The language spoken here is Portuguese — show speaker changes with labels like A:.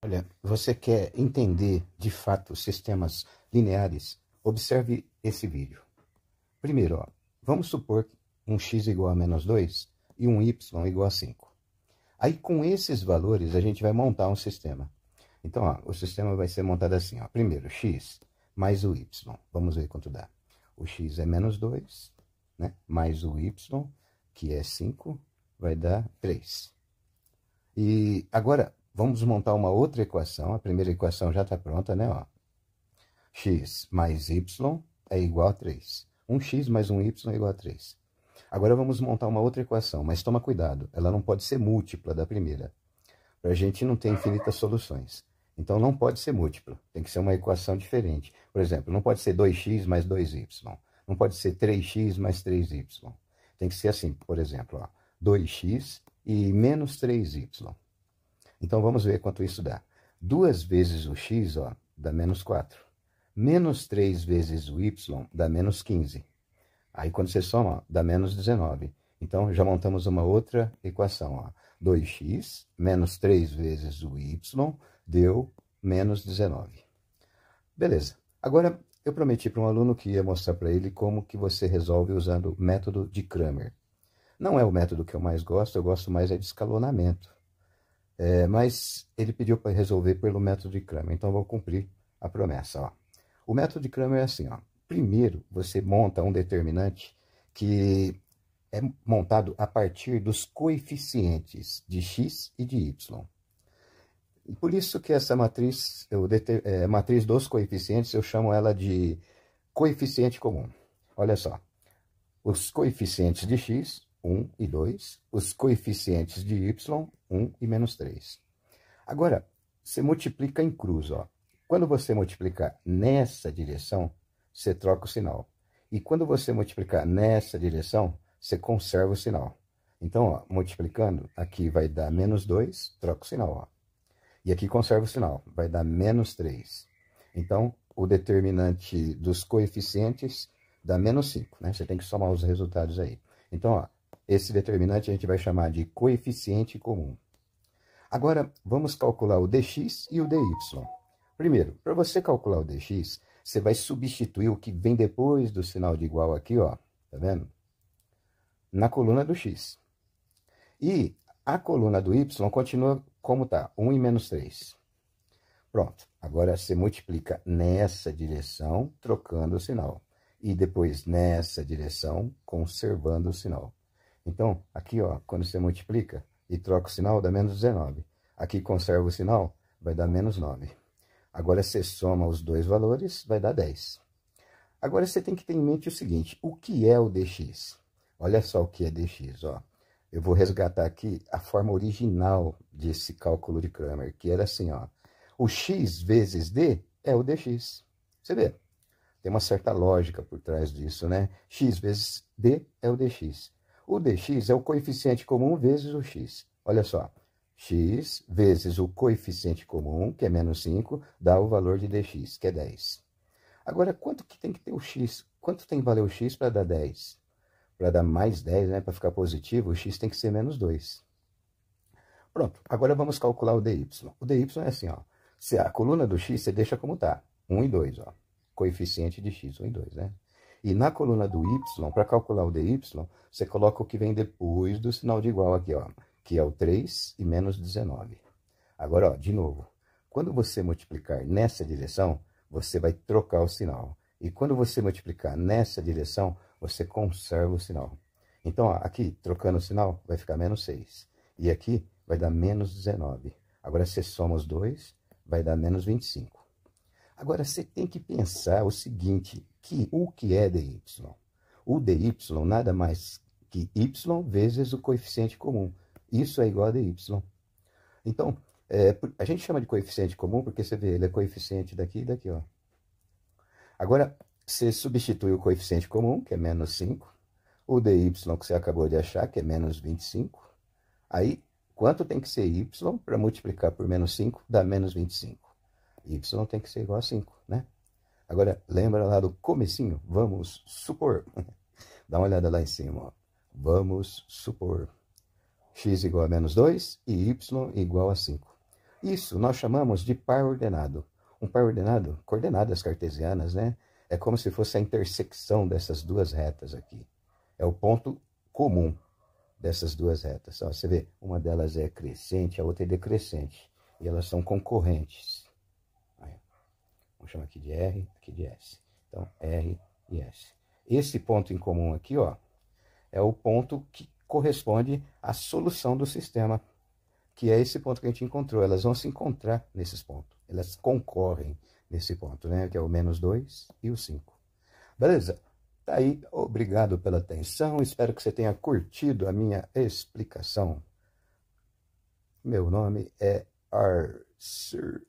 A: Olha, você quer entender de fato sistemas lineares? Observe esse vídeo. Primeiro, ó, vamos supor um x igual a menos 2 e um y igual a 5. Aí, com esses valores, a gente vai montar um sistema. Então, ó, o sistema vai ser montado assim. Ó. Primeiro, x mais o y. Vamos ver quanto dá. O x é menos 2, né? Mais o y, que é 5, vai dar 3. E agora, vamos montar uma outra equação. A primeira equação já está pronta, né? Ó. X mais y é igual a 3. Um x mais um y é igual a 3. Agora vamos montar uma outra equação, mas toma cuidado, ela não pode ser múltipla da primeira. Para a gente não ter infinitas soluções. Então não pode ser múltipla, tem que ser uma equação diferente. Por exemplo, não pode ser 2x mais 2y. Não pode ser 3x mais 3y. Tem que ser assim, por exemplo, ó, 2x e menos 3y. Então vamos ver quanto isso dá. 2 vezes o x, ó, dá menos 4. Menos 3 vezes o y dá menos 15. Aí quando você soma, ó, dá menos 19. Então já montamos uma outra equação. Ó. 2x menos 3 vezes o y deu menos 19. Beleza. Agora eu prometi para um aluno que ia mostrar para ele como que você resolve usando o método de Cramer. Não é o método que eu mais gosto, eu gosto mais de escalonamento. Mas ele pediu para resolver pelo método de Cramer, então eu vou cumprir a promessa. Ó. O método de Cramer é assim, ó. Primeiro você monta um determinante que é montado a partir dos coeficientes de x e de y. E por isso que essa matriz, matriz dos coeficientes, eu chamo ela de coeficiente comum. Olha só, os coeficientes de x, 1 e 2, os coeficientes de y, 1 e menos 3. Agora, você multiplica em cruz, ó. Quando você multiplicar nessa direção, você troca o sinal. E quando você multiplicar nessa direção, você conserva o sinal. Então, ó, multiplicando, aqui vai dar menos 2, troca o sinal, ó. E aqui conserva o sinal, vai dar menos 3. Então, o determinante dos coeficientes dá menos 5, né? Você tem que somar os resultados aí. Então, ó, esse determinante a gente vai chamar de coeficiente comum. Agora, vamos calcular o dx e o dy. Primeiro, para você calcular o dx, você vai substituir o que vem depois do sinal de igual aqui, ó, tá vendo? Na coluna do x. E a coluna do y continua como tá, 1 e menos 3. Pronto, agora você multiplica nessa direção, trocando o sinal. E depois nessa direção, conservando o sinal. Então, aqui, ó, quando você multiplica e troca o sinal, dá menos 19. Aqui conserva o sinal, vai dar menos 9. Agora você soma os dois valores, vai dar 10. Agora você tem que ter em mente o seguinte, o que é o dx? Olha só o que é dx, ó. Eu vou resgatar aqui a forma original desse cálculo de Cramer, que era assim, ó. O x vezes d é o dx. Você vê, tem uma certa lógica por trás disso, né? X vezes d é o dx. O dx é o coeficiente comum vezes o x. Olha só, x vezes o coeficiente comum, que é menos 5, dá o valor de dx, que é 10. Agora, quanto que tem que ter o x? Quanto tem que valer o x para dar 10? Para dar mais 10, né, para ficar positivo, o x tem que ser menos 2. Pronto, agora vamos calcular o dy. O dy é assim, ó. Se a coluna do x você deixa como tá, 1 e 2, ó. Coeficiente de x, 1 e 2, né? E na coluna do y, para calcular o dy, você coloca o que vem depois do sinal de igual aqui, ó, que é o 3 e menos 19. Agora, ó, de novo, quando você multiplicar nessa direção, você vai trocar o sinal. E quando você multiplicar nessa direção, você conserva o sinal. Então, ó, aqui, trocando o sinal, vai ficar menos 6. E aqui vai dar menos 19. Agora, você soma os dois, vai dar menos 25. Agora, você tem que pensar o seguinte, o que é dy? O dy nada mais que y vezes o coeficiente comum. Isso é igual a dy. Então, a gente chama de coeficiente comum porque você vê, ele é coeficiente daqui e daqui, ó. Agora, você substitui o coeficiente comum, que é menos 5, o dy que você acabou de achar, que é menos 25. Aí, quanto tem que ser y para multiplicar por menos 5, dá menos 25. Y tem que ser igual a 5, né? Agora, lembra lá do comecinho? Vamos supor. Dá uma olhada lá em cima, ó. Vamos supor. X igual a menos 2 e y igual a 5. Isso nós chamamos de par ordenado. Um par ordenado, coordenadas cartesianas, né? É como se fosse a intersecção dessas duas retas aqui. É o ponto comum dessas duas retas. Ó, você vê, uma delas é crescente, a outra é decrescente. E elas são concorrentes. Aí, vamos chamar aqui de R, aqui de S. Então, R e S. Esse ponto em comum aqui, ó, é o ponto que corresponde à solução do sistema, que é esse ponto que a gente encontrou. Elas vão se encontrar nesses pontos. Elas concorrem nesse ponto, né? Que é o -2 e o 5. Beleza? Tá aí. Obrigado pela atenção. Espero que você tenha curtido a minha explicação. Meu nome é Arthur.